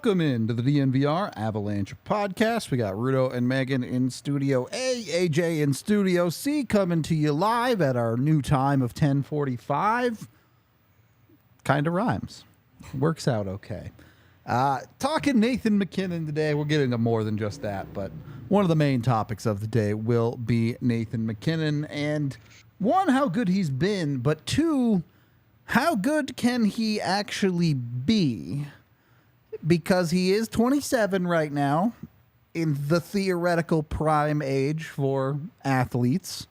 Welcome into the DNVR Avalanche Podcast. We got Rudo and Megan in Studio A, AJ in Studio C, coming to you live at our new time of 10:45. Kind of rhymes. Works out okay. Talking Nathan MacKinnon today. We'll get into more than just that, but one of the main topics of the day will be Nathan MacKinnon. And one, how good he's been, but two, how good can he actually be? Because he is 27 right now, in the theoretical prime age for athletes.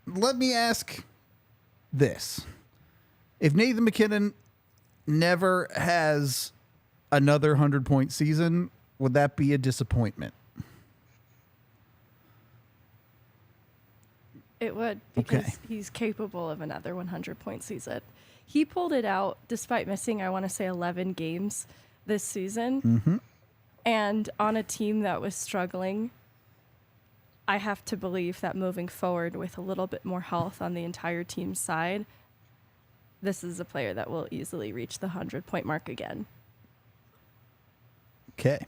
Let me ask this. If Nathan MacKinnon never has another 100-point season, would that be a disappointment? It would, because he's capable of another 100-point season. He pulled it out despite missing, I want to say, 11 games this season. Mm-hmm. And on a team that was struggling, I have to believe that moving forward with a little bit more health on the entire team's side, this is a player that will easily reach the 100-point mark again. Okay.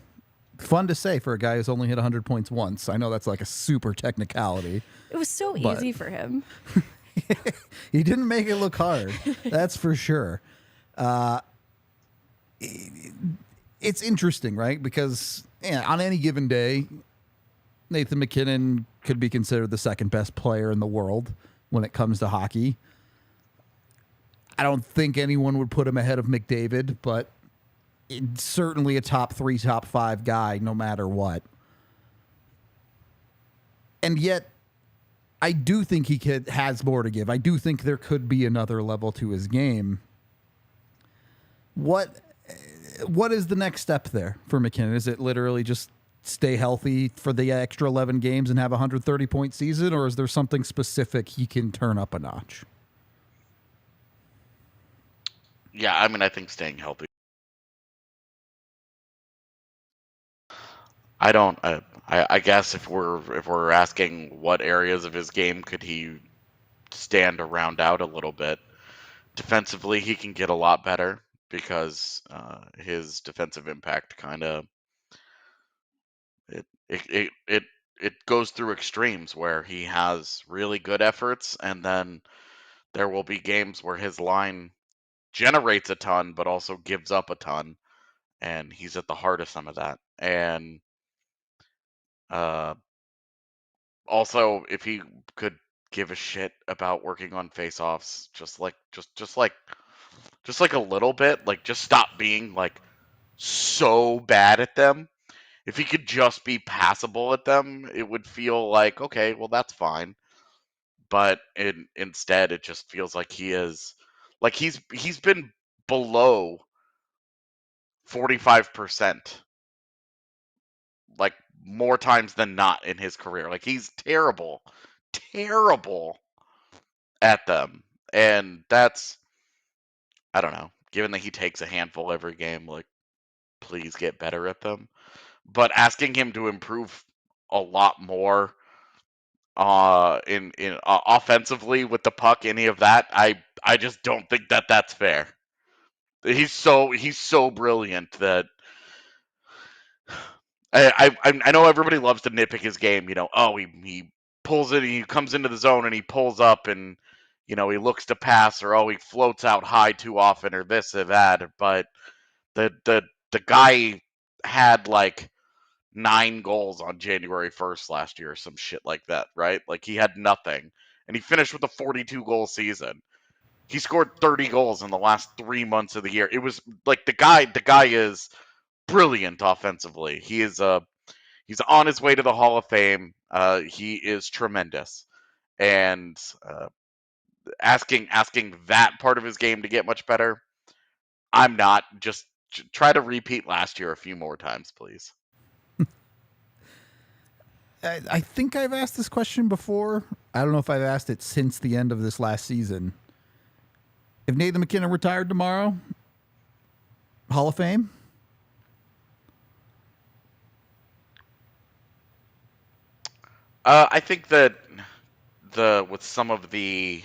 Fun to say for a guy who's only hit 100 points once. I know that's like a super technicality. It was so easy for him. He didn't make it look hard. That's for sure. It's interesting, right? Because on any given day, Nathan MacKinnon could be considered the second best player in the world when it comes to hockey. I don't think anyone would put him ahead of McDavid, but certainly a top 3, top 5 guy, no matter what. And yet, I do think he has more to give. I do think there could be another level to his game. What is the next step there for MacKinnon? Is it literally just stay healthy for the extra 11 games and have a 130-point season, or is there something specific he can turn up a notch? Yeah, I mean, I think staying healthy. I guess if we're asking what areas of his game could he stand or round out a little bit, defensively he can get a lot better because his defensive impact kind of it goes through extremes where he has really good efforts and then there will be games where his line generates a ton but also gives up a ton, and he's at the heart of some of that. And also, if he could give a shit about working on face-offs, just like a little bit, like just stop being like so bad at them. If he could just be passable at them, it would feel like, okay, well that's fine. But instead, it just feels like he's been below 45%, like more times than not in his career. Like he's terrible at them. And that's, I don't know, given that he takes a handful every game, like please get better at them. But asking him to improve a lot more in offensively with the puck, any of that, I just don't think that that's fair. He's so brilliant that I know everybody loves to nitpick his game. You know, oh he pulls it, he comes into the zone and he pulls up and he looks to pass, or oh he floats out high too often, or this or that. But the guy had like 9 goals on January 1st last year or some shit like that, right? Like he had nothing and he finished with a 42 goal season. He scored 30 goals in the last 3 months of the year. It was like the guy is brilliant offensively. He's on his way to the Hall of Fame. He is tremendous. And asking that part of his game to get much better, I'm not. Just try to repeat last year a few more times, please. I think I've asked this question before. I don't know if I've asked it since the end of this last season. If Nathan MacKinnon retired tomorrow, Hall of Fame? I think that with some of the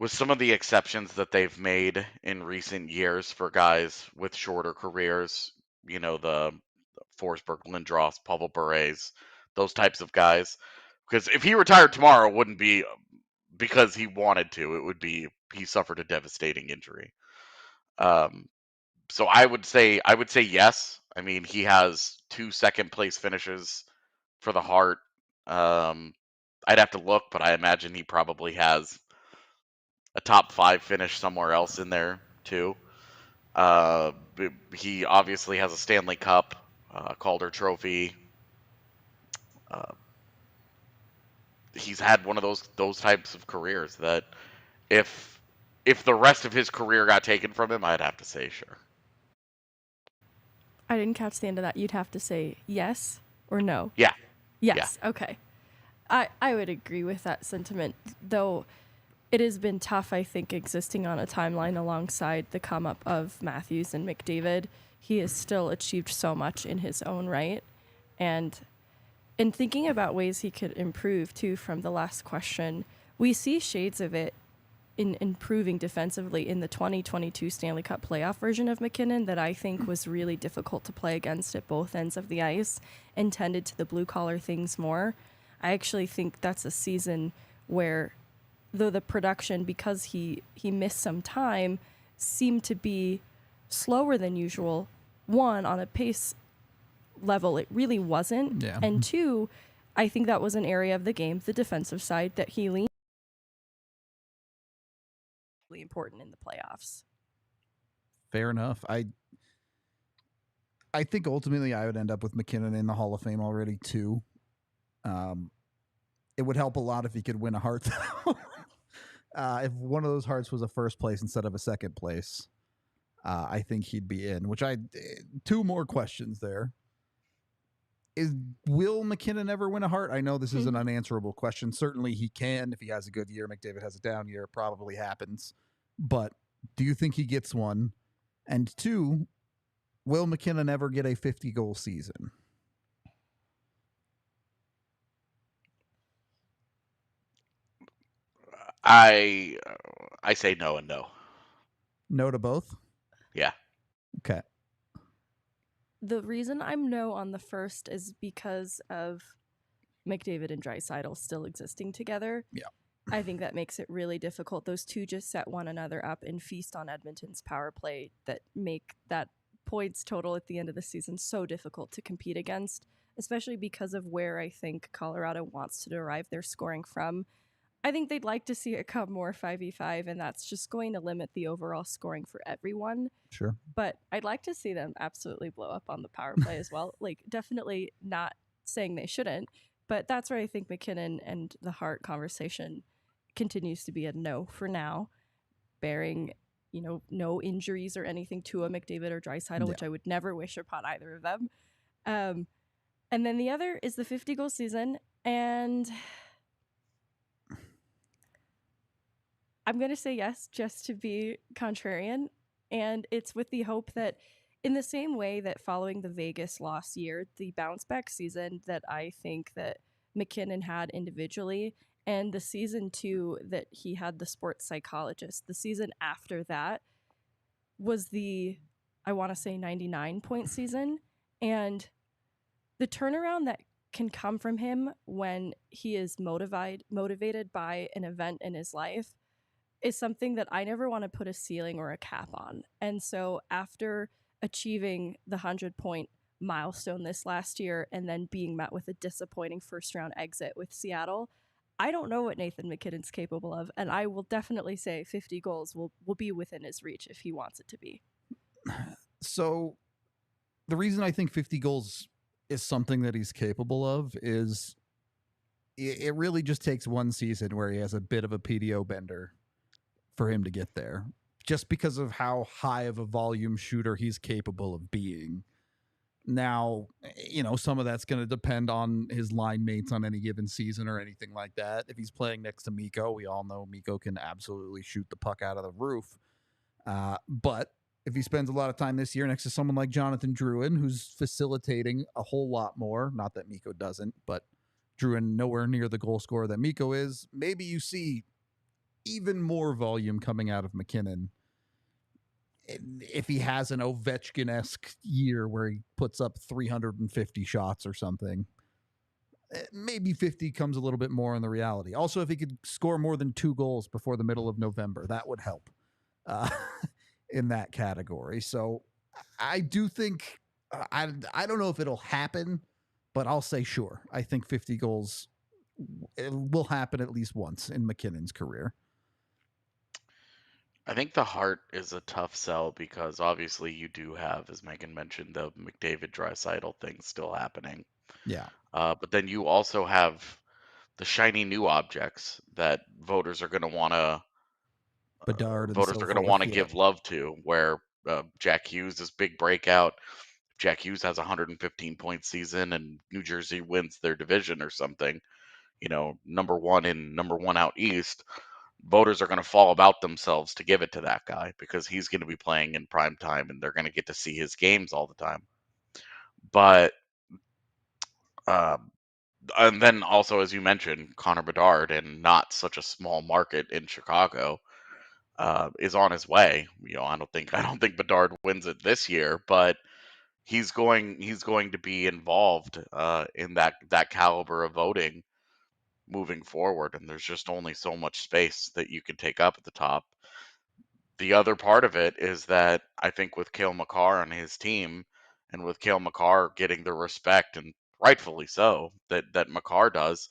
with some of the exceptions that they've made in recent years for guys with shorter careers, the Forsberg, Lindros, Pavel Bure's, those types of guys. Because if he retired tomorrow, it wouldn't be because he wanted to. It would be he suffered a devastating injury. So I would say yes. I mean, he has 2 second place finishes for the Hart. I'd have to look, but I imagine he probably has a top 5 finish somewhere else in there too. He obviously has a Stanley Cup, Calder Trophy. He's had one of those types of careers that if the rest of his career got taken from him, I'd have to say sure. I didn't catch the end of that. You'd have to say yes or no. Yeah. Yes. Yeah. Okay. I would agree with that sentiment, though it has been tough, I think, existing on a timeline alongside the come up of Matthews and McDavid. He has still achieved so much in his own right. And in thinking about ways he could improve, too, from the last question, we see shades of it in improving defensively in the 2022 Stanley Cup playoff version of MacKinnon that I think was really difficult to play against at both ends of the ice and tended to the blue-collar things more. I actually think that's a season where, though the production, because he missed some time, seemed to be slower than usual. One, on a pace level, it really wasn't. Yeah. And two, I think that was an area of the game, the defensive side, that he leaned really important in the playoffs. Fair enough. I think ultimately I would end up with MacKinnon in the Hall of Fame already too. It would help a lot if he could win a Hart. If one of those Harts was a first place instead of a second place, I think he'd be in. Which two more questions there. Will MacKinnon ever win a Hart? I know this is an unanswerable question. Certainly he can if he has a good year. McDavid has a down year. It probably happens. But do you think he gets one? And two, will MacKinnon ever get a 50-goal season? I say no and no. No to both? Yeah. Okay. The reason I'm no on the first is because of McDavid and Draisaitl still existing together. Yeah. I think that makes it really difficult. Those two just set one another up and feast on Edmonton's power play that make that points total at the end of the season so difficult to compete against, especially because of where I think Colorado wants to derive their scoring from. I think they'd like to see it come more 5v5, and that's just going to limit the overall scoring for everyone. Sure. But I'd like to see them absolutely blow up on the power play as well. Like, definitely not saying they shouldn't, but that's where I think MacKinnon and the Hart conversation continues to be a no for now, bearing, no injuries or anything to a McDavid or Draisaitl, which I would never wish upon either of them. And then the other is the 50-goal season, and I'm going to say yes just to be contrarian, and it's with the hope that in the same way that following the Vegas loss year, the bounce back season that I think that MacKinnon had individually, and the season 2 that he had the sports psychologist, the season after that was the, I want to say 99-point season, and the turnaround that can come from him when he is motivated by an event in his life is something that I never want to put a ceiling or a cap on. And so after achieving the 100-point milestone this last year and then being met with a disappointing first-round exit with Seattle, I don't know what Nathan MacKinnon's capable of, and I will definitely say 50 goals will be within his reach if he wants it to be. So the reason I think 50 goals is something that he's capable of is it really just takes one season where he has a bit of a PDO bender for him to get there, just because of how high of a volume shooter he's capable of being. Now, some of that's going to depend on his line mates on any given season or anything like that. If he's playing next to Mikko, we all know Mikko can absolutely shoot the puck out of the roof. But if he spends a lot of time this year next to someone like Jonathan Drouin, who's facilitating a whole lot more, not that Mikko doesn't, but Drouin nowhere near the goal scorer that Mikko is, maybe you see even more volume coming out of MacKinnon if he has an Ovechkin-esque year where he puts up 350 shots or something. Maybe 50 comes a little bit more in the reality. Also, if he could score more than 2 goals before the middle of November, that would help uh, in that category. So I do think, I don't know if it'll happen, but I'll say sure. I think 50 goals it will happen at least once in MacKinnon's career. I think the Hart is a tough sell because obviously you do have, as Megan mentioned, the McDavid Draisaitl thing still happening. Yeah. But then you also have the shiny new objects that voters are going to want to Bedard and voters so are going to forth. want to Yeah. give love to. Where Jack Hughes is big breakout. Jack Hughes has a 115-point season and New Jersey wins their division or something. Number one in number one out east. Voters are going to fall about themselves to give it to that guy because he's going to be playing in prime time and they're going to get to see his games all the time. But and then also, as you mentioned, Connor Bedard, and not such a small market in Chicago, is on his way. I don't think Bedard wins it this year, but he's going to be involved in that caliber of voting moving forward, and there's just only so much space that you can take up at the top. The other part of it is that I think with Cale Makar on his team, and with Cale Makar getting the respect, and rightfully so, that Makar does,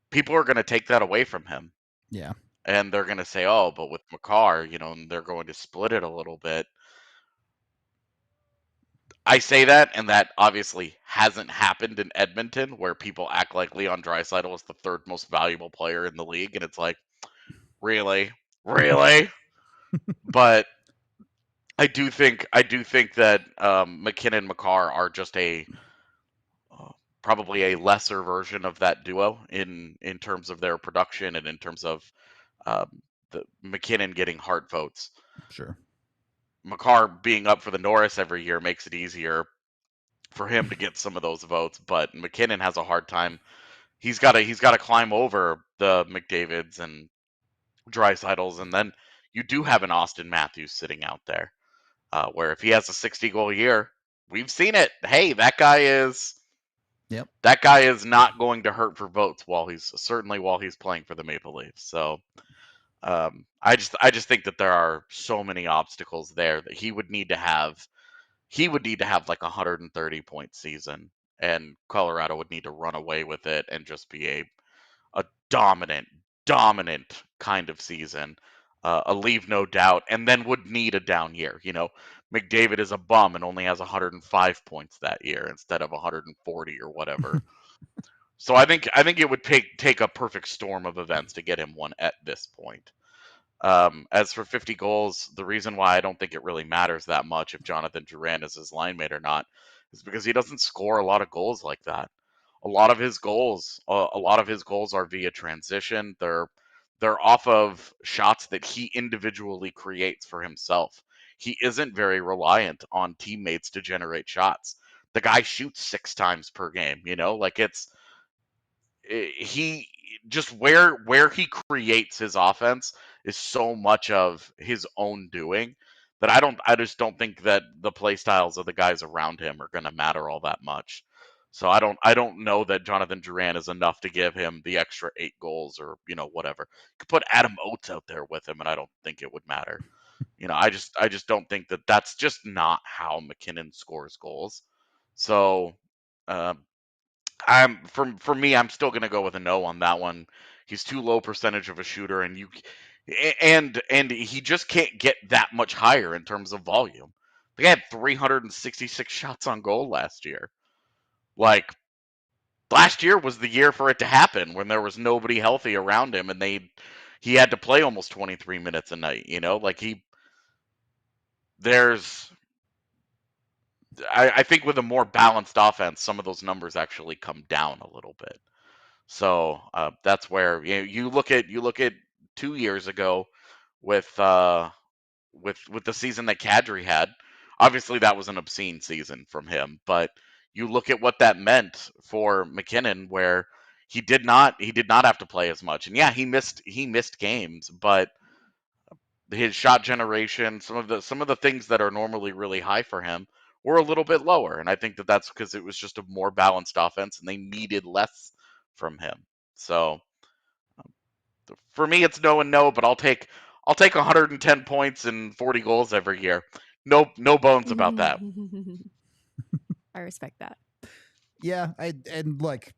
people are going to take that away from him. Yeah. And they're going to say, oh, but with Makar, and they're going to split it a little bit. I say that, and that obviously hasn't happened in Edmonton, where people act like Leon Draisaitl is the third most valuable player in the league, and it's like, really, really. But I do think that MacKinnon and Makar are just probably a lesser version of that duo in terms of their production and in terms of the MacKinnon getting Hart votes. Sure. Makar being up for the Norris every year makes it easier for him to get some of those votes, but MacKinnon has a hard time. He's got to climb over the McDavids and Draisaitl's, and then you do have an Austin Matthews sitting out there, where if he has a 60-goal year, we've seen it. Hey, that guy is not going to hurt for votes while he's playing for the Maple Leafs. So I just think that there are so many obstacles there that he would need to have like a 130-point season, and Colorado would need to run away with it and just be a dominant kind of season, a leave no doubt, and then would need a down year. McDavid is a bum and only has 105 points that year instead of 140 or whatever. So I think it would take a perfect storm of events to get him one at this point. As for 50 goals, the reason why I don't think it really matters that much if Jonathan Drouin is his line mate or not is because he doesn't score a lot of goals like that. A lot of his goals are via transition. They're off of shots that he individually creates for himself. He isn't very reliant on teammates to generate shots. The guy shoots 6 times per game, like he just where he creates his offense is so much of his own doing that I just don't think that the play styles of the guys around him are going to matter all that much. So I don't know that Jonathan Drouin is enough to give him the extra 8 goals or whatever. You could put Adam Oates out there with him and I don't think it would matter. I just don't think that that's just not how MacKinnon scores goals. So for me, I'm still gonna go with a no on that one. He's too low percentage of a shooter, and he just can't get that much higher in terms of volume. They had 366 shots on goal last year. Like last year was the year for it to happen when there was nobody healthy around him, and he had to play almost 23 minutes a night. There's I think with a more balanced offense, some of those numbers actually come down a little bit. So that's where you look at 2 years ago with the season that Kadri had. Obviously, that was an obscene season from him, but you look at what that meant for MacKinnon, where he did not have to play as much. And yeah, he missed games, but his shot generation, some of the things that are normally really high for him were a little bit lower. And I think that's because it was just a more balanced offense and they needed less from him. So for me, it's no and no, but I'll take 110 points and 40 goals every year. No bones about that. I respect that. Yeah, and like,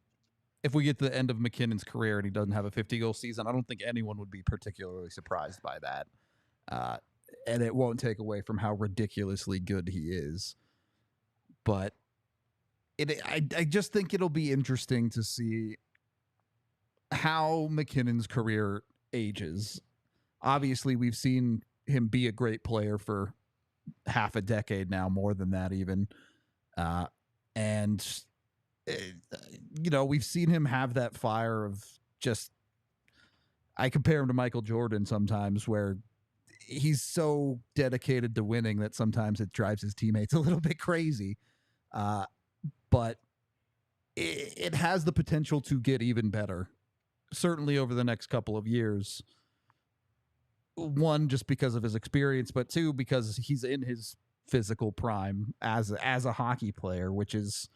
if we get to the end of MacKinnon's career and he doesn't have a 50-goal season, I don't think anyone would be particularly surprised by that. And it won't take away from how ridiculously good he is. But I just think it'll be interesting to see how MacKinnon's career ages. Obviously, we've seen him be a great player for half a decade now, more than that even. And, we've seen him have that fire of just, I compare him to Michael Jordan sometimes, where he's so dedicated to winning that sometimes it drives his teammates a little bit crazy. But it has the potential to get even better, certainly over the next couple of years. One, just because of his experience, but two, because he's in his physical prime as a hockey player, which is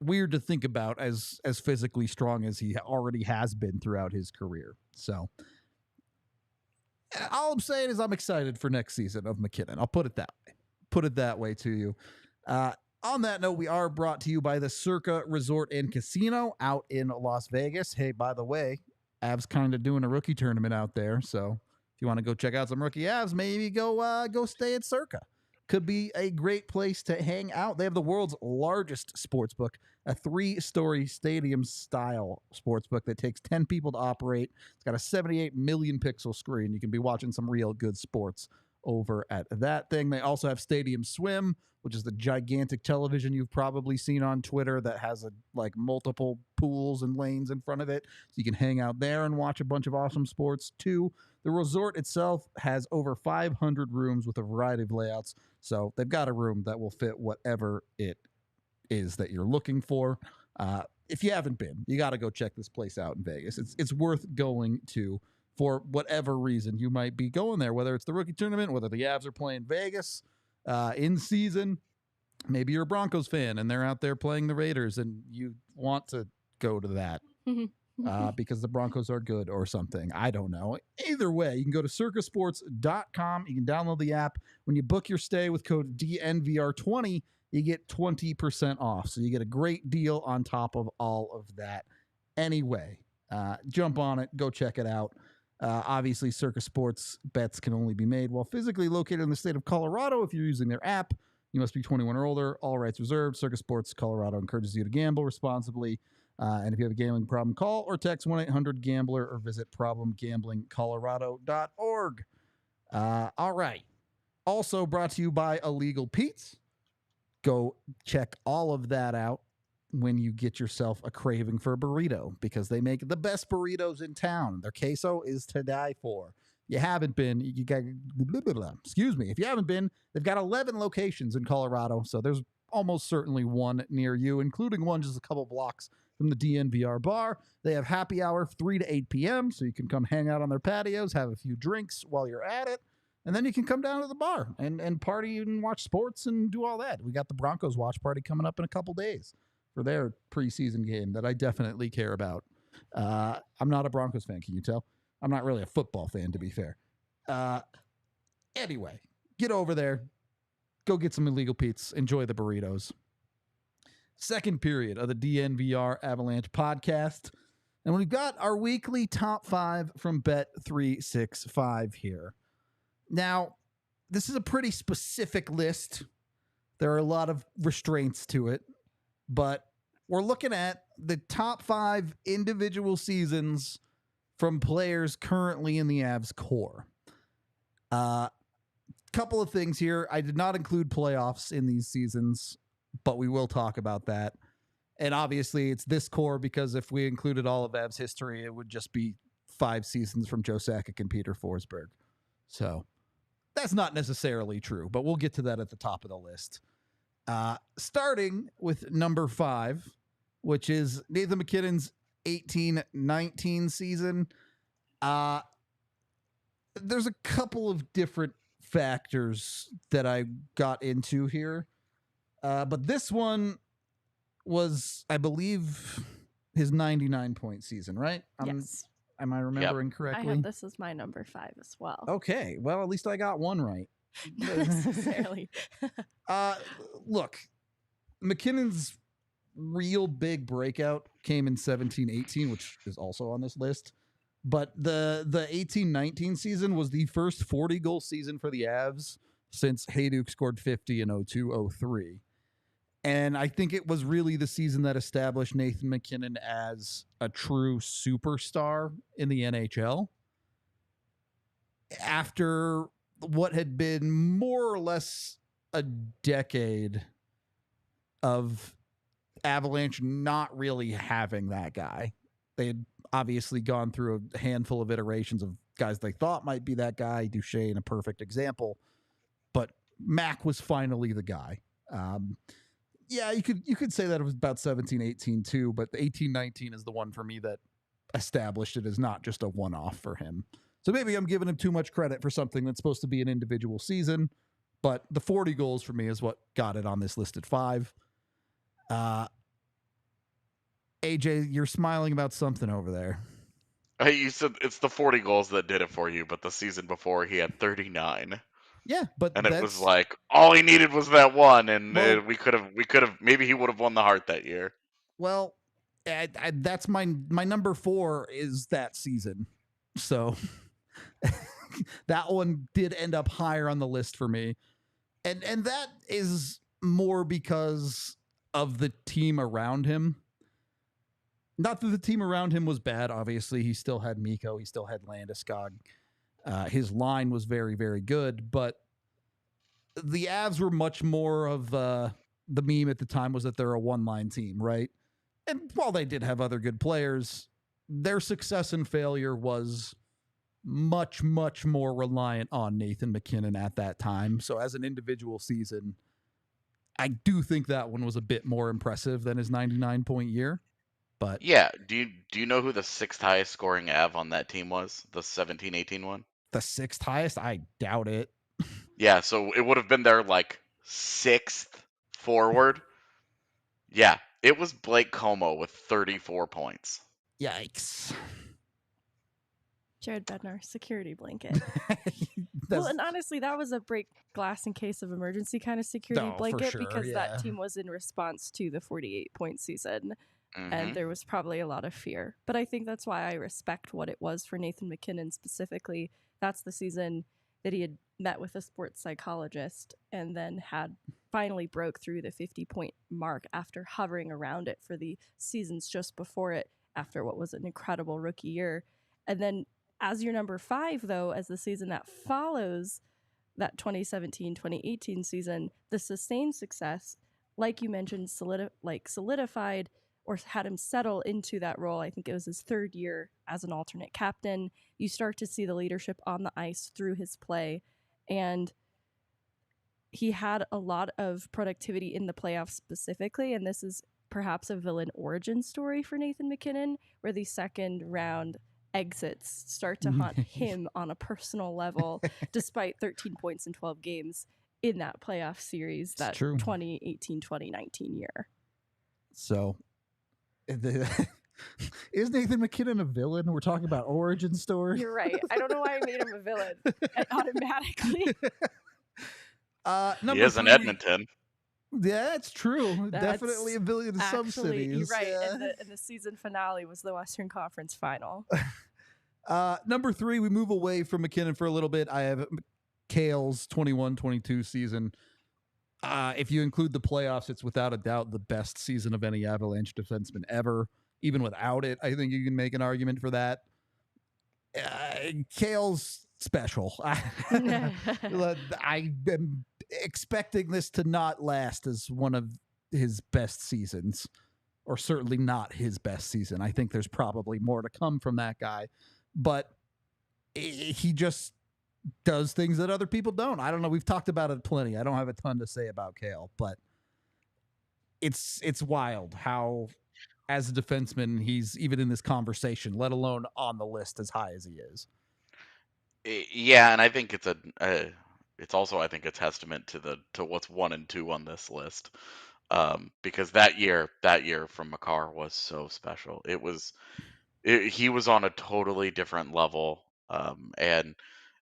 weird to think about as physically strong as he already has been throughout his career. So all I'm saying is I'm excited for next season of MacKinnon. I'll put it that way to you. On that note, we are brought to you by the Circa Resort and Casino out in Las Vegas. Hey, by the way, Avs kind of doing a rookie tournament out there, so if you want to go check out some rookie Avs, maybe go stay at Circa. Could be a great place to hang out. They have the world's largest sportsbook, a 3-story stadium-style sportsbook that takes 10 people to operate. It's got a 78 million pixel screen. You can be watching some real good sports over at that thing. They also have Stadium Swim, which is the gigantic television you've probably seen on Twitter that has multiple pools and lanes in front of it. So you can hang out there and watch a bunch of awesome sports too. The resort itself has over 500 rooms with a variety of layouts. So they've got a room that will fit whatever it is that you're looking for. If you haven't been, you got to go check this place out in Vegas. It's worth going to for whatever reason you might be going there, whether it's the rookie tournament, whether the Avs are playing Vegas in season. Maybe you're a Broncos fan and they're out there playing the Raiders and you want to go to that because the Broncos are good or something. I don't know. Either way, you can go to circasports.com. You can download the app. When you book your stay with code DNVR20, you get 20% off. So you get a great deal on top of all of that. Anyway, jump on it. Go check it out. Obviously, Circa Sports bets can only be made while physically located in the state of Colorado. If you're using their app, you must be 21 or older. All rights reserved. Circa Sports Colorado encourages you to gamble responsibly. And if you have a gambling problem, call or text 1-800-GAMBLER or visit problemgamblingcolorado.org. All right. Also brought to you by Illegal Pete's. Go check all of that out when you get yourself a craving for a burrito, because they make the best burritos in town. Their queso is to die for. If you haven't been, you got, excuse me. If you haven't been, they've got 11 locations in Colorado. So there's almost certainly one near you, including one just a couple blocks from the DNVR bar. They have happy hour 3 to 8 p.m. So you can come hang out on their patios, have a few drinks while you're at it. And then you can come down to the bar and party and watch sports and do all that. We got the Broncos watch party coming up in a couple days for their preseason game that I definitely care about. I'm not a Broncos fan, can you tell? I'm not really a football fan, to be fair. Anyway, get over there. Go get some Illegal Pete's. Enjoy the burritos. Second period of the DNVR Avalanche Podcast. And we've got our weekly top 5 from Bet365 here. Now, this is a pretty specific list. There are a lot of restraints to it, but we're looking at the top 5 individual seasons from players currently in the Avs core. Couple of things here. I did not include playoffs in these seasons, but we will talk about that. And obviously, it's this core because if we included all of Avs history, it would just be 5 seasons from Joe Sakic and Peter Forsberg. So that's not necessarily true, but we'll get to that at the top of the list. Starting with number 5, which is Nathan MacKinnon's 18-19 season. There's a couple of different factors that I got into here. But this one was, I believe, his 99-point season, right? Yes. Am I remembering I correctly? have this as my number 5 as well. Okay. Well, at least I got one right. Not necessarily. Look, MacKinnon's real big breakout came in 17-18, which is also on this list. But the 18-19 season was the first 40-goal season for the Avs since Hayduk scored 50 in 02-03. And I think it was really the season that established Nathan MacKinnon as a true superstar in the NHL. After what had been more or less a decade of Avalanche not really having that guy. They had obviously gone through a handful of iterations of guys they thought might be that guy. Duchesne, a perfect example. But MacK was finally the guy. Yeah, you could say that it was about 17-18 too, but the 18-19 is the one for me that established it as not just a one-off for him. So maybe I'm giving him too much credit for something that's supposed to be an individual season, but the 40 goals for me is what got it on this list at 5. AJ, you're smiling about something over there. Hey, you said it's the 40 goals that did it for you, but the season before he had 39. Yeah, but And it was like all he needed was that one, and Well- we could have maybe he would have won the Hart that year. well, that's my number 4 is that season. So that one did end up higher on the list for me. And that is more because of the team around him. Not that the team around him was bad, obviously. He still had Mikko. He still had Landeskog. His line was very, very good. But the Avs were much more of the meme at the time was that they're a one-line team, right? And while they did have other good players, their success and failure was much, much more reliant on Nathan MacKinnon at that time. So as an individual season, I do think that one was a bit more impressive than his 99-point year. But yeah, do you know who the 6th highest scoring Av on that team was? The 17-18 one? The 6th highest? I doubt it. Yeah, so it would have been their like 6th forward. Yeah, it was Blake Como with 34 points. Yikes. Jared Bednar, security blanket. Well, and honestly, that was a break glass in case of emergency kind of security for blanket sure, because yeah. that team was in response to the 48-point season. And there was probably a lot of fear. But I think that's why I respect what it was for Nathan MacKinnon specifically. That's the season that he had met with a sports psychologist and then had finally broke through the 50-point mark after hovering around it for the seasons just before it, after what was an incredible rookie year. And then as your number 5, though, as the season that follows that 2017-2018 season, the sustained success, like you mentioned, solidified or had him settle into that role. I think it was his 3rd year as an alternate captain. You start to see the leadership on the ice through his play. And he had a lot of productivity in the playoffs specifically. And this is perhaps a villain origin story for Nathan MacKinnon, where the second round exits start to haunt him on a personal level, despite 13 points in 12 games in that playoff series, that 2018-2019 year. So is Nathan MacKinnon a villain? We're talking about origin story. You're right. I don't know why I made him a villain automatically. He is in Edmonton. Yeah, that's true. That's Definitely a villain in some cities. You're right. Yeah. And the season finale was the Western Conference final. Number 3, we move away from MacKinnon for a little bit. I have Cale's 21-22 season. If you include the playoffs, it's without a doubt the best season of any Avalanche defenseman ever. Even without it, I think you can make an argument for that. Cale's special. I am expecting this to not last as one of his best seasons, or certainly not his best season. I think there's probably more to come from that guy, but he just does things that other people don't. I don't know. We've talked about it plenty. I don't have a ton to say about Cale, but it's wild how as a defenseman, he's even in this conversation, let alone on the list as high as he is. Yeah, and I think it's also, I think, a testament to what's 1 and 2 on this list, because that year from MacK was so special. He was on a totally different level, and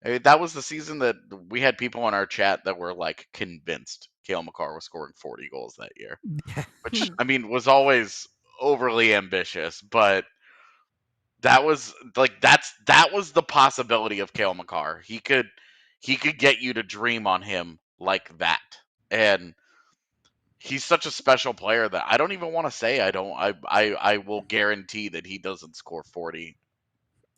that was the season that we had people in our chat that were like convinced Cale MacK was scoring 40 goals that year, which I mean was always overly ambitious, but that was like that was the possibility of Cale MacK. He could get you to dream on him like that, and he's such a special player that I don't even want to say I will guarantee that he doesn't score 40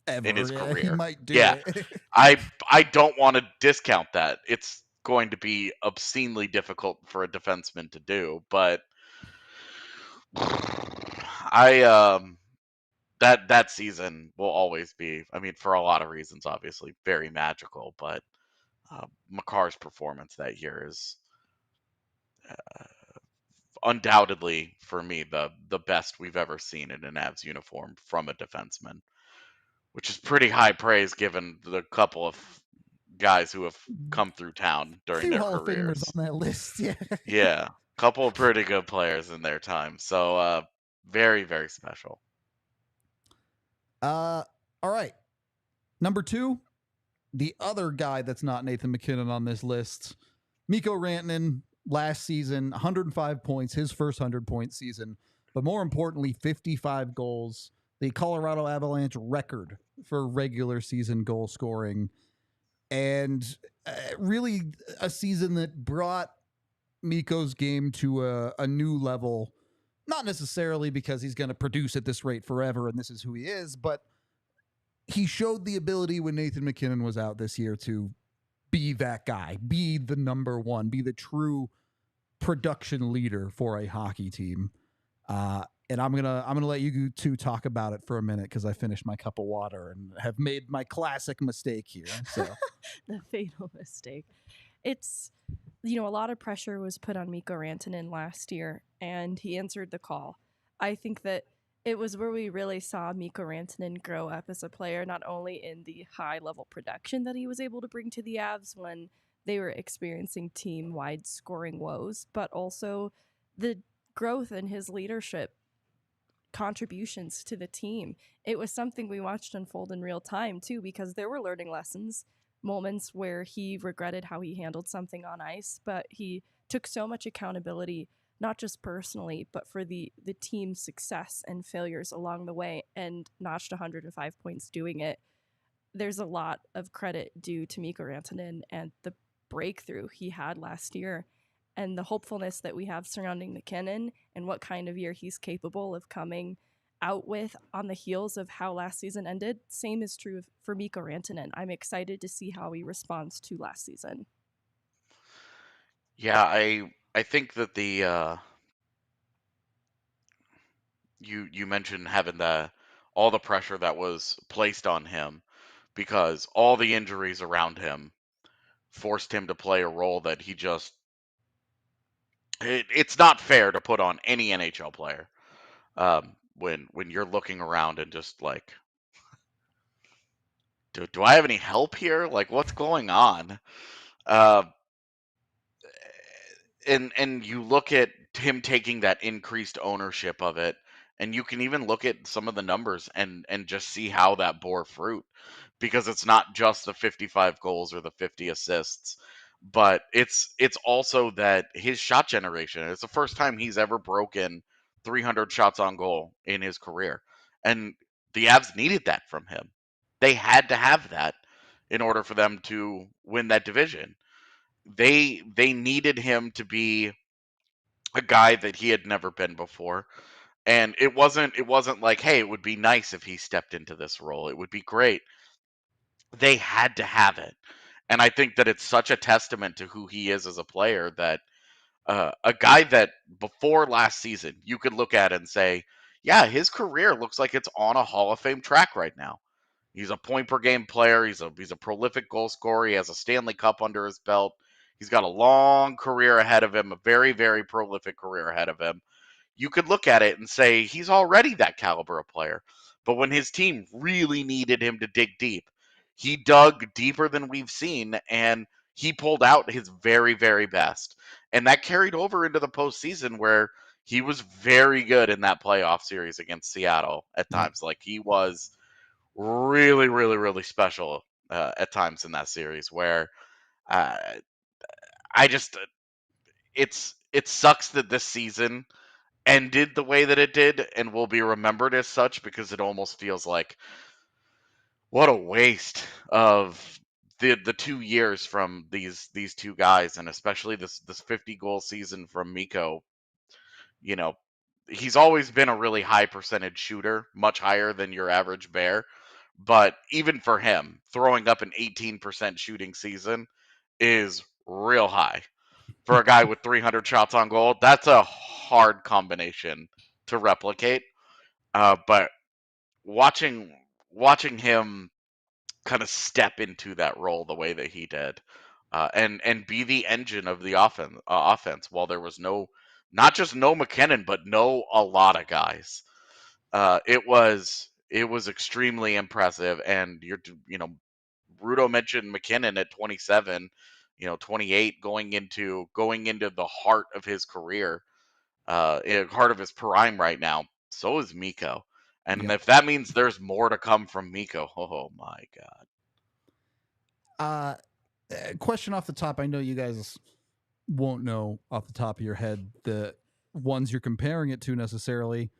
Ever. in his Yeah, he career. might do Yeah, it. I don't want to discount that. It's going to be obscenely difficult for a defenseman to do, but I that season will always be, I mean, for a lot of reasons, obviously, very magical. But MacK's performance that year is undoubtedly, for me, the best we've ever seen in an Avs uniform from a defenseman, which is pretty high praise given the couple of guys who have come through town A during few their Hall of careers. Famers on that list. Yeah. Yeah, couple of pretty good players in their time. So very, very special. All right. Number 2, the other guy that's not Nathan MacKinnon on this list, Mikko Rantanen. Last season, 105 points, his first 100-point season, but more importantly, 55 goals, the Colorado Avalanche record for regular season goal scoring, and really a season that brought Mikko's game to a new level, not necessarily because he's going to produce at this rate forever and this is who he is, but he showed the ability when Nathan MacKinnon was out this year to be that guy, be the number one, be the true production leader for a hockey team. And I'm gonna let you two talk about it for a minute because I finished my cup of water and have made my classic mistake here. So The fatal mistake. It's, a lot of pressure was put on Mikko Rantanen last year, and he answered the call. I think that it was where we really saw Mikko Rantanen grow up as a player, not only in the high-level production that he was able to bring to the Avs when they were experiencing team-wide scoring woes, but also the growth in his leadership contributions to the team. It was something we watched unfold in real time, too, because there were learning lessons, moments where he regretted how he handled something on ice, but he took so much accountability, not just personally, but for the team's success and failures along the way, and notched 105 points doing it. There's a lot of credit due to Mikko Rantanen and the breakthrough he had last year, and the hopefulness that we have surrounding MacKinnon and what kind of year he's capable of coming out with on the heels of how last season ended. Same is true for Mikko Rantanen. I'm excited to see how he responds to last season. Yeah, I think that you mentioned having all the pressure that was placed on him because all the injuries around him forced him to play a role that he just it's not fair to put on any NHL player. When you're looking around and just like, do I have any help here? Like, what's going on? Uh, and you look at him taking that increased ownership of it, and you can even look at some of the numbers and just see how that bore fruit, because it's not just the 55 goals or the 50 assists, but it's also that his shot generation. It's the first time he's ever broken 300 shots on goal in his career, and the Avs needed that from him. They had to have that in order for them to win that division. They needed him to be a guy that he had never been before. And it wasn't like, hey, it would be nice if he stepped into this role. It would be great. They had to have it. And I think that it's such a testament to who he is as a player that a guy that before last season you could look at and say, yeah, his career looks like it's on a Hall of Fame track right now. He's a point per game player. He's a prolific goal scorer. He has a Stanley Cup under his belt. He's got a long career ahead of him, a very, very prolific career ahead of him. you could look at it and say he's already that caliber of player. But when his team really needed him to dig deep, he dug deeper than we've seen, and he pulled out his very, very best. And that carried over into the postseason, where he was very good in that playoff series against Seattle at times. Like, he was really, really, really special at times in that series, where uh, I just it sucks that this season ended the way that it did and will be remembered as such, because it almost feels like what a waste of the 2 years from these two guys, and especially this 50-goal season from Mikko. You know, he's always been a really high percentage shooter, much higher than your average Bear. But even for him, throwing up an 18% shooting season is real high. For a guy with 300 shots on goal, that's a hard combination to replicate. But watching him kind of step into that role the way that he did, and be the engine of the offense, while there was not just no MacKinnon, but a lot of guys. It was extremely impressive. And Rudo mentioned MacKinnon at 27, 28, going into the heart of his career, heart of his prime right now. So is Mikko. And Yep. if that means there's more to come from Mikko, oh my God. Question off the top. I know you guys won't know off the top of your head the ones you're comparing it to necessarily.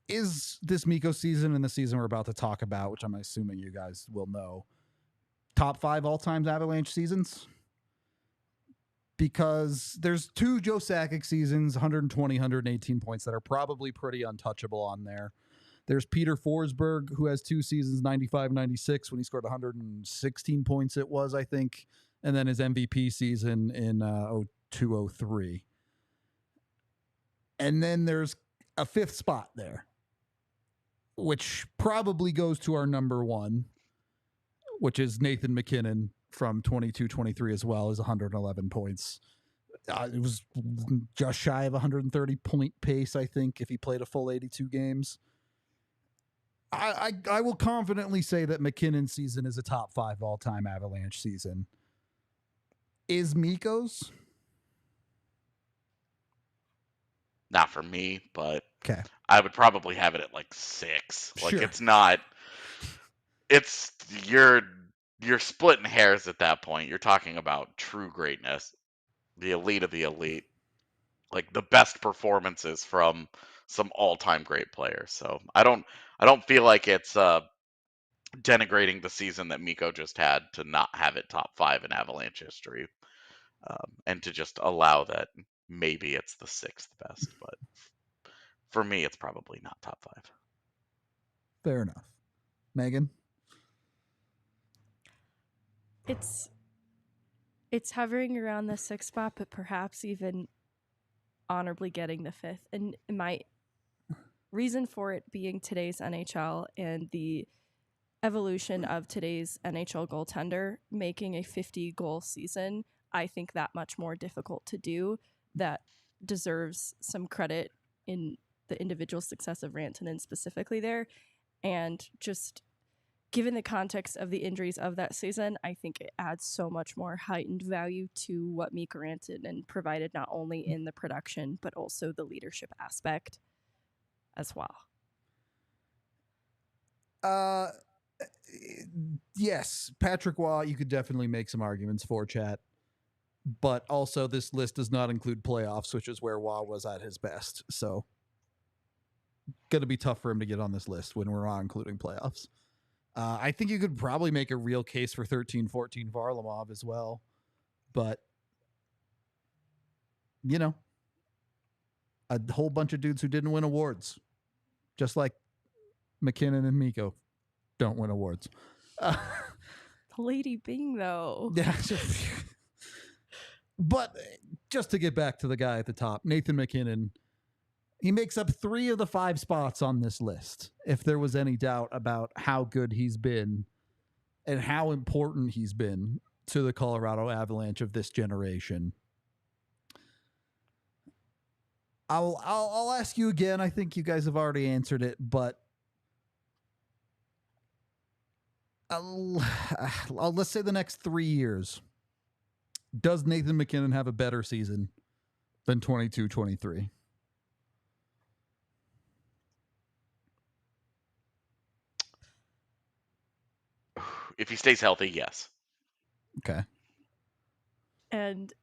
Is this Mikko season and the season we're about to talk about, which I'm assuming you guys will know, top 5 all-time Avalanche seasons? Because there's 2 Joe Sakic seasons, 120, 118 points, that are probably pretty untouchable on there. There's Peter Forsberg, who has 2 seasons, 95, 96, when he scored 116 points, it was, I think. And then his MVP season in 02, 03. And then there's a 5th spot there, which probably goes to our number 1, which is Nathan MacKinnon from 22-23 as well, is 111 points. It was just shy of 130 point pace, I think, if he played a full 82 games. I will confidently say that MacKinnon's season is a top 5 all-time Avalanche season. Is Mikko's? Not for me, but Okay. I would probably have it at like 6. Like, Sure. it's not. It's you're splitting hairs at that point. You're talking about true greatness, the elite of the elite, like the best performances from some all-time great players. So I don't feel like it's denigrating the season that Mikko just had to not have it top 5 in Avalanche history, and to just allow that maybe it's the 6th best. But for me, it's probably not top 5. Fair enough. Megan? It's hovering around the 6th spot, but perhaps even honorably getting the 5th. And my reason for it being today's NHL and the evolution of today's NHL goaltender making a 50-goal season, I think that much more difficult to do. That deserves some credit in the individual success of Rantanen specifically there. And just given the context of the injuries of that season, I think it adds so much more heightened value to what Mikko Rantanen provided, not only in the production, but also the leadership aspect as well. Yes, Patrick Waugh, you could definitely make some arguments for, chat. But also, this list does not include playoffs, which is where Waugh was at his best. So, going to be tough for him to get on this list when we're not including playoffs. I think you could probably make a real case for 13-14 Varlamov as well. But, a whole bunch of dudes who didn't win awards. Just like MacKinnon and Mikko don't win awards. Lady Bing, though. Yeah. But just to get back to the guy at the top, Nathan MacKinnon, he makes up 3 of the 5 spots on this list. If there was any doubt about how good he's been and how important he's been to the Colorado Avalanche of this generation. I'll ask you again. I think you guys have already answered it, but let's say the next 3 years. Does Nathan MacKinnon have a better season than 22-23? If he stays healthy, yes. Okay. And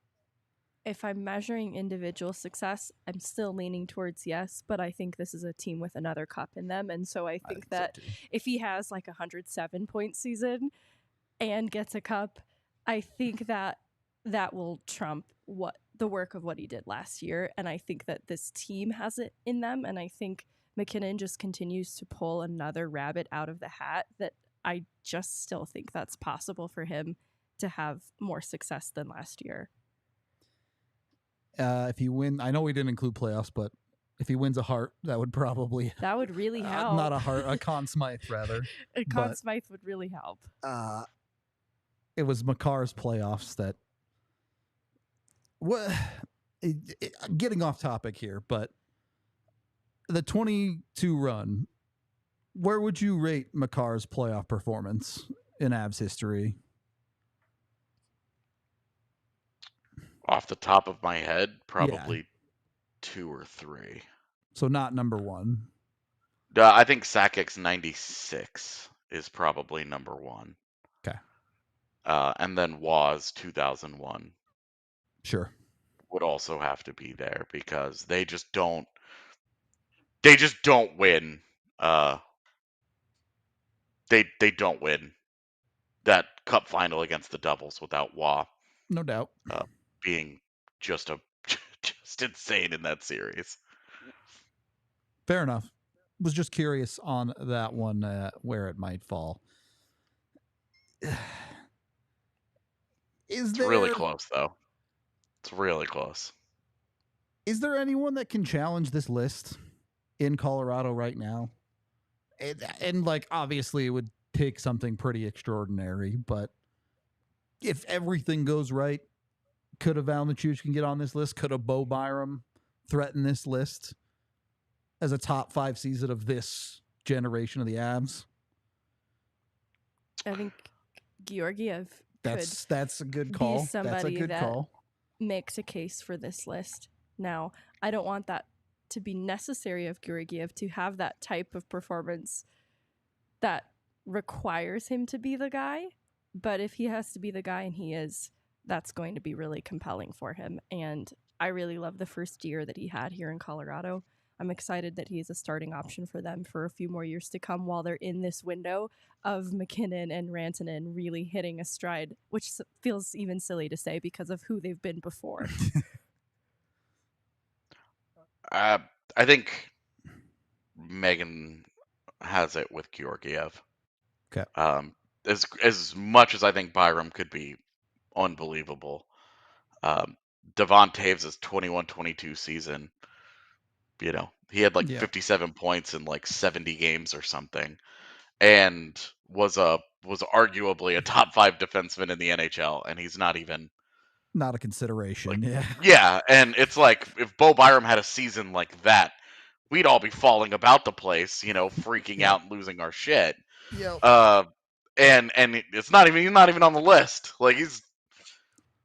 if I'm measuring individual success, I'm still leaning towards yes, but I think this is a team with another cup in them. And so I think that if he has like a 107-point season and gets a cup, I think that will trump the work of what he did last year. And I think that this team has it in them. And I think MacKinnon just continues to pull another rabbit out of the hat that I just still think that's possible for him to have more success than last year. If he win, I know we didn't include playoffs, but if he wins a Hart, that would really help. Not a Hart, a Conn Smythe rather. A Conn Smythe would really help. It was McCarr's playoffs that. Getting off topic here, but the 22 run, where would you rate McCarr's playoff performance in Avs history? Off the top of my head, probably 2 or 3. So not number 1. I think Sakic's 96 is probably number 1. Okay. And then Waz 2001. Sure. Would also have to be there because they just don't win. They don't win that cup final against the Devils without Wah. No doubt. Being just insane in that series. Fair enough. Was just curious on that one where it might fall. It's really close, though. It's really close. Is there anyone that can challenge this list in Colorado right now? And like, obviously, it would take something pretty extraordinary, but if everything goes right, could a Val Nichushkin get on this list? Could a Bo Byram threaten this list as a top 5 season of this generation of the Avs? I think Georgiev that's a good call. Be somebody that's a good call. Makes a case for this list. Now, I don't want that to be necessary of Georgiev to have that type of performance that requires him to be the guy. But if he has to be the guy, and he is, that's going to be really compelling for him. And I really love the first year that he had here in Colorado. I'm excited that he's a starting option for them for a few more years to come while they're in this window of MacKinnon and Rantanen really hitting a stride, which feels even silly to say because of who they've been before. I think Megan has it with Georgiev. Okay. As much as I think Byram could be unbelievable, Devon Taves' 21-22 season, he had like 57 points in like 70 games or something, and was arguably a top 5 defenseman in the NHL, and he's not even a consideration. Yeah, and it's like if Bo Byram had a season like that, we'd all be falling about the place, freaking out and losing our shit. Yep. And he's not even on the list. Like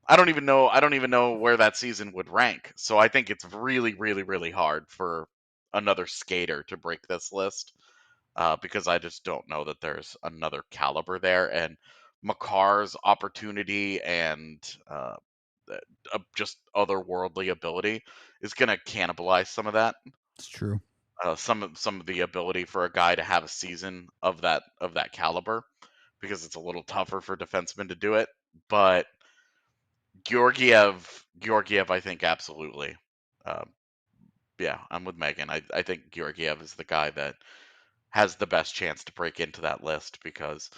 I don't even know where that season would rank. So I think it's really, really, really hard for another skater to break this list because I just don't know that there's another caliber there. And McCarr's opportunity and just otherworldly ability is going to cannibalize some of that. It's true. Some of the ability for a guy to have a season of that caliber, because it's a little tougher for defensemen to do it. But Georgiev, I think absolutely. Yeah, I'm with Megan. I think Georgiev is the guy that has the best chance to break into that list, because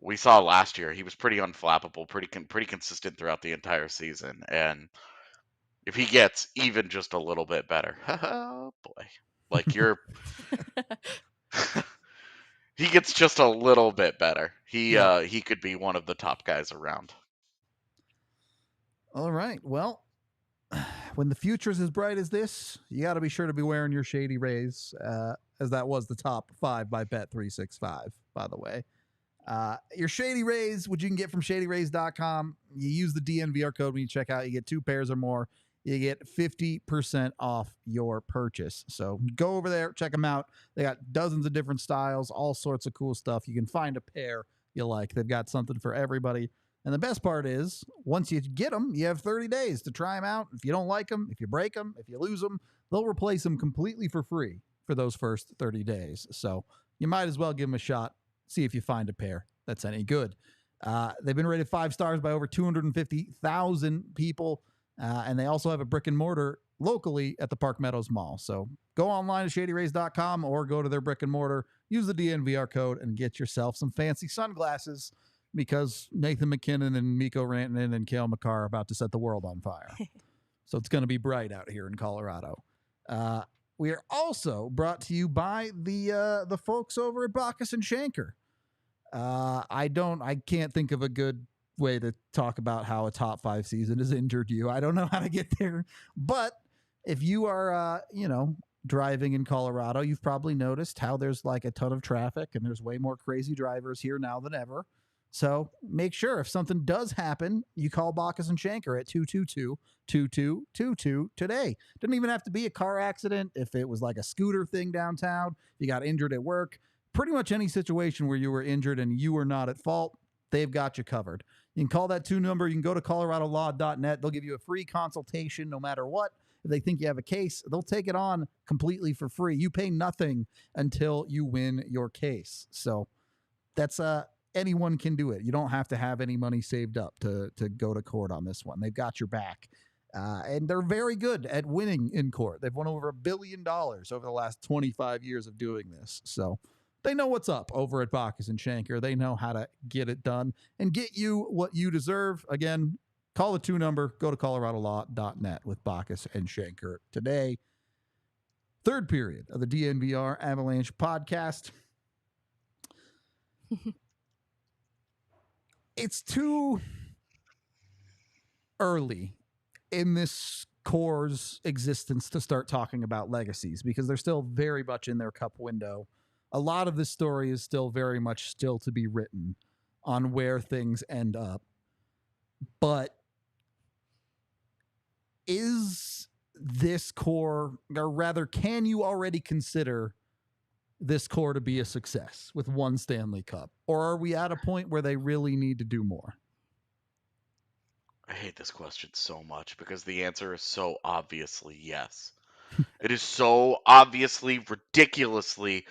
we saw last year he was pretty unflappable, pretty consistent throughout the entire season, and if he gets even just a little bit better, oh boy, like he gets just a little bit better, he could be one of the top guys around. All right, well, when the future's as bright as this, you got to be sure to be wearing your Shady Rays, as that was the top 5 by Bet365, by the way. Your Shady Rays, which you can get from shadyrays.com. You use the DNVR code when you check out. You get 2 pairs or more. You get 50% off your purchase. So go over there, check them out. They got dozens of different styles, all sorts of cool stuff. You can find a pair you like. They've got something for everybody. And the best part is, once you get them, you have 30 days to try them out. If you don't like them, if you break them, if you lose them, they'll replace them completely for free for those first 30 days. So you might as well give them a shot. See if you find a pair that's any good. They've been rated 5 stars by over 250,000 people. And they also have a brick and mortar locally at the Park Meadows Mall. So go online to shadyrays.com or go to their brick and mortar, use the DNVR code, and get yourself some fancy sunglasses because Nathan MacKinnon and Mikko Rantanen and Cale Makar are about to set the world on fire. So it's going to be bright out here in Colorado. We are also brought to you by the folks over at Bacchus and Schenker. I can't think of a good way to talk about how a top 5 season has injured you. I don't know how to get there, but if you are, driving in Colorado, you've probably noticed how there's like a ton of traffic and there's way more crazy drivers here now than ever. So make sure if something does happen, you call Bacchus and Schenker at 222-2222 today. Doesn't even have to be a car accident. If it was like a scooter thing downtown, you got injured at work, pretty much any situation where you were injured and you were not at fault, they've got you covered. You can call that 2 number. You can go to coloradolaw.net. They'll give you a free consultation no matter what. If they think you have a case, they'll take it on completely for free. You pay nothing until you win your case. So that's anyone can do it. You don't have to have any money saved up to go to court on this one. They've got your back. And they're very good at winning in court. They've won over $1 billion over the last 25 years of doing this. So they know what's up over at Bacchus and Schenker. They know how to get it done and get you what you deserve. Again, call the 2 number, go to coloradolaw.net with Bacchus and Schenker today. 3rd period of the DNVR Avalanche podcast. It's too early in this core's existence to start talking about legacies because they're still very much in their cup window. A lot of this story is still very much still to be written on where things end up. But is this core, or rather, can you already consider this core to be a success with 1 Stanley Cup? Or are we at a point where they really need to do more? I hate this question so much because the answer is so obviously yes. It is so obviously, ridiculously,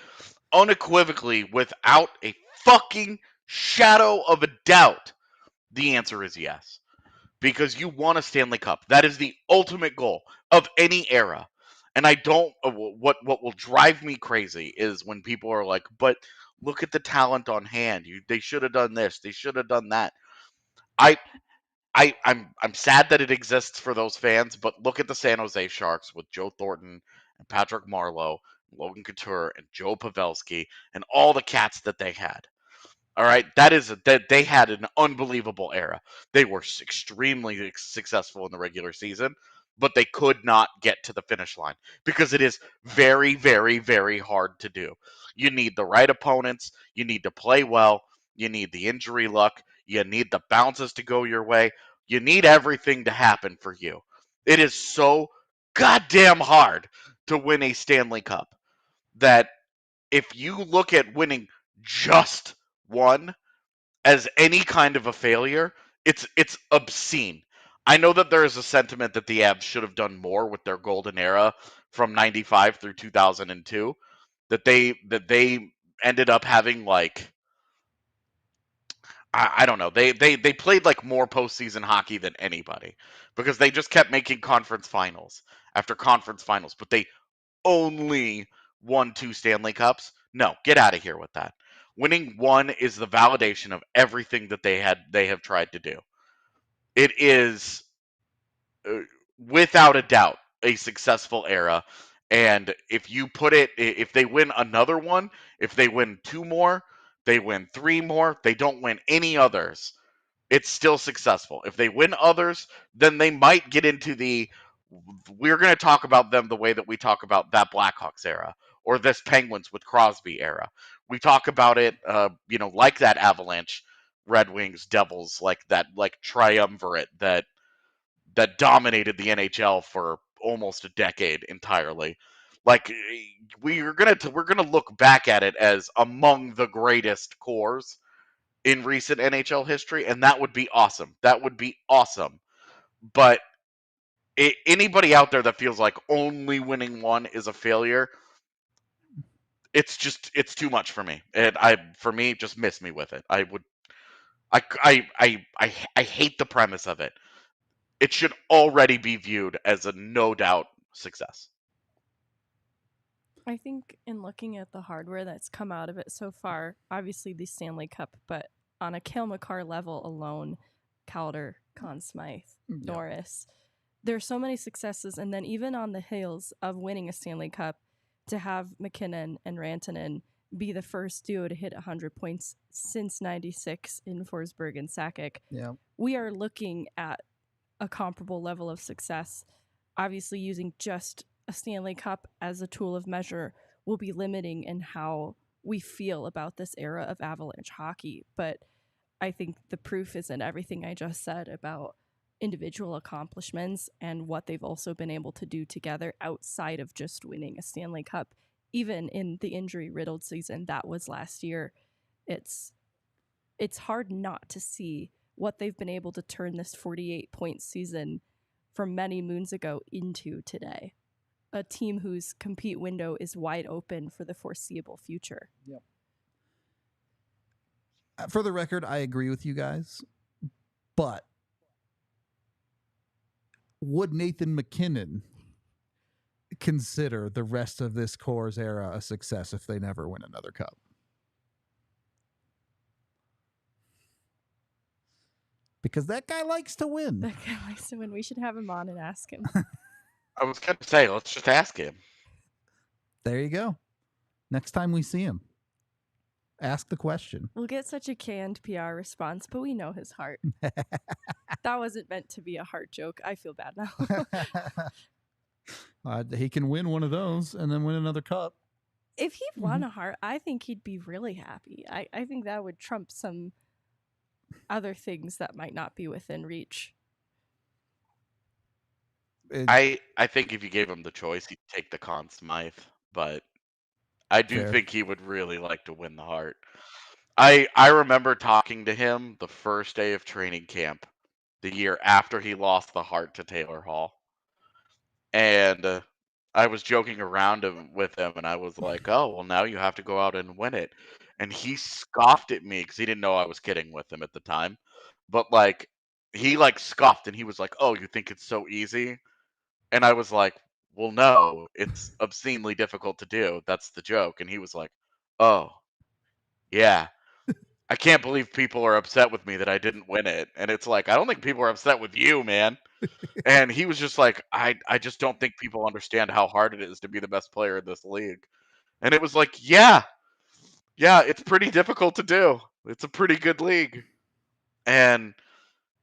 unequivocally, without a fucking shadow of a doubt, the answer is yes. Because you want a Stanley Cup. That is the ultimate goal of any era. And I don't, what will drive me crazy is when people are like, but look at the talent on hand. They should have done this. They should have done that. I'm sad that it exists for those fans, but look at the San Jose Sharks with Joe Thornton and Patrick Marleau, Logan Couture and Joe Pavelski and all the cats that they had. All right, that they had an unbelievable era. They were extremely successful in the regular season, but they could not get to the finish line because it is very, very, very hard to do. You need the right opponents. You need to play well. You need the injury luck. You need the bounces to go your way. You need everything to happen for you. It is so goddamn hard to win a Stanley Cup that if you look at winning just one as any kind of a failure, it's obscene. I know that there is a sentiment that the Avs should have done more with their golden era from 95 through 2002, that they ended up having like I don't know. They played like more postseason hockey than anybody because they just kept making conference finals after conference finals, but they only won 2 Stanley Cups. No, get out of here with that. Winning 1 is the validation of everything that they have tried to do. It is without a doubt a successful era. And if they win another one, if they win 2 more, they win 3 more, they don't win any others, it's still successful. If they win others, then they might get into the we're going to talk about them the way that we talk about that Blackhawks era or this Penguins with Crosby era. We talk about it, like that Avalanche, Red Wings, Devils, like that, like triumvirate that dominated the NHL for almost a decade entirely. Like we're gonna look back at it as among the greatest cores in recent NHL history, and that would be awesome. That would be awesome. But anybody out there that feels like only winning one is a failure, it's too much for me. And just miss me with it. I hate the premise of it. It should already be viewed as a no doubt success. I think in looking at the hardware that's come out of it so far, obviously the Stanley Cup, but on a Cale Makar level alone, Calder, Conn Smythe, Norris, there's so many successes. And then even on the heels of winning a Stanley Cup, to have MacKinnon and Rantanen be the first duo to hit 100 points since 96 in Forsberg and Sakic, we are looking at a comparable level of success. Obviously, using just a Stanley Cup as a tool of measure will be limiting in how we feel about this era of Avalanche hockey. But I think the proof is in everything I just said about individual accomplishments and what they've also been able to do together outside of just winning a Stanley Cup. Even in the injury-riddled season that was last year, it's hard not to see what they've been able to turn this 48-point season from many moons ago into today. A team whose compete window is wide open for the foreseeable future. Yep. For the record, I agree with you guys, but would Nathan MacKinnon consider the rest of this Core's era a success if they never win another cup? Because that guy likes to win. That guy likes to win. We should have him on and ask him. I was going to say, let's just ask him. There you go. Next time we see him, ask the question. We'll get such a canned PR response, but we know his heart. That wasn't meant to be a heart joke. I feel bad now. He can win one of those and then win another cup. If he won a heart, I think he'd be really happy. I think that would trump some other things that might not be within reach. I think if you gave him the choice, he'd take the Conn Smythe, but I do think he would really like to win the Hart. I remember talking to him the first day of training camp, the year after he lost the Hart to Taylor Hall, and I was joking around with him, and I was like, "Oh, well, now you have to go out and win it," and he scoffed at me because he didn't know I was kidding with him at the time, but he scoffed and he was like, "Oh, you think it's so easy?" And I was like, "Well, no, it's obscenely difficult to do. That's the joke." And he was like, "Oh, yeah. I can't believe people are upset with me that I didn't win it." And it's like, I don't think people are upset with you, man. And he was just like, I just don't think people understand how hard it is to be the best player in this league. And it was like, yeah, it's pretty difficult to do. It's a pretty good league. And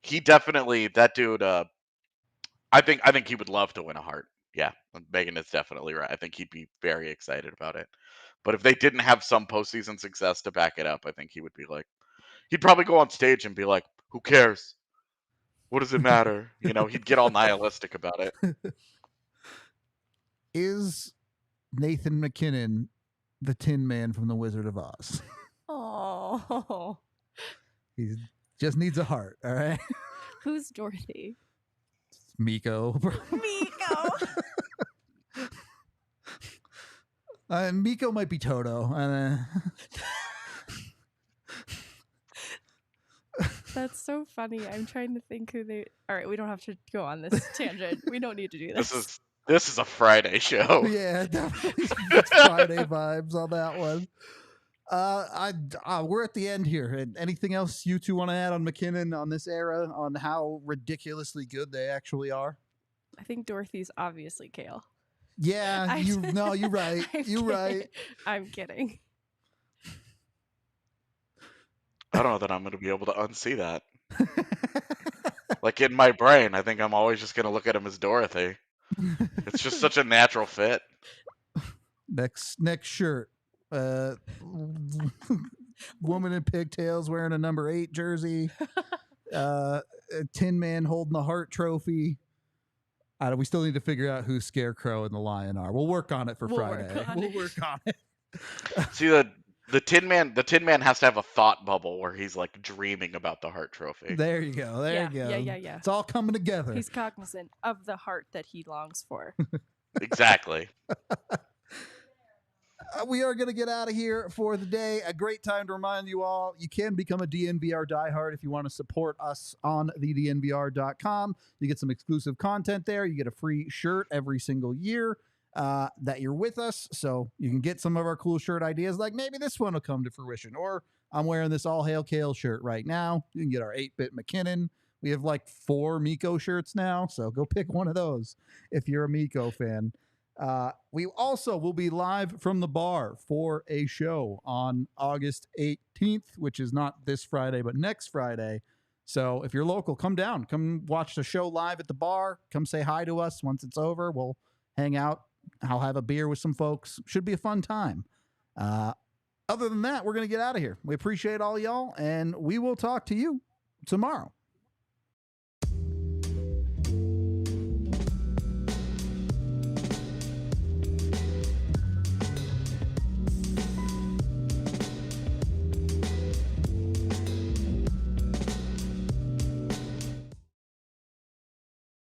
he definitely, that dude, I think he would love to win a Hart. Yeah, Megan is definitely right. I think he'd be very excited about it. But if they didn't have some postseason success to back it up, I think he would be like, he'd probably go on stage and be like, "Who cares? What does it matter?" He'd get all nihilistic about it. Is Nathan MacKinnon the Tin Man from The Wizard of Oz? Oh. He just needs a heart, all right? Who's Dorothy? Miko. Miko! Miko might be Toto. That's so funny. I'm trying to think who they... All right, we don't have to go on this tangent. We don't need to do this. This is a Friday show. Yeah, definitely Friday vibes on that one. We're at the end here. Anything else you two want to add on MacKinnon, on this era, on how ridiculously good they actually are? I think Dorothy's obviously Cale. Yeah, you're right. You're right. I'm kidding. I don't know that I'm going to be able to unsee that. In my brain, I think I'm always just going to look at him as Dorothy. It's just such a natural fit. Next shirt. Woman in pigtails wearing a number 8 jersey. A Tin Man holding the Hart Trophy. We still need to figure out who Scarecrow and the Lion are. We'll work on it for Friday. We'll work on it. See, the Tin Man has to have a thought bubble where he's like dreaming about the Hart Trophy. There you go. There you go. Yeah. It's all coming together. He's cognizant of the heart that he longs for. Exactly. We are going to get out of here for the day. A great time to remind you all, you can become a DNVR diehard if you want to support us on the DNVR.com. You get some exclusive content there. You get a free shirt every single year that you're with us. So you can get some of our cool shirt ideas, like maybe this one will come to fruition. Or I'm wearing this All Hail Kale shirt right now. You can get our 8-bit MacKinnon. We have like 4 Miko shirts now, so go pick one of those if you're a Miko fan. We also will be live from the bar for a show on August 18th, which is not this Friday, but next Friday. So if you're local, come down, come watch the show live at the bar. Come say hi to us. Once it's over, we'll hang out. I'll have a beer with some folks. Should be a fun time. Other than that, we're going to get out of here. We appreciate all y'all, and we will talk to you tomorrow.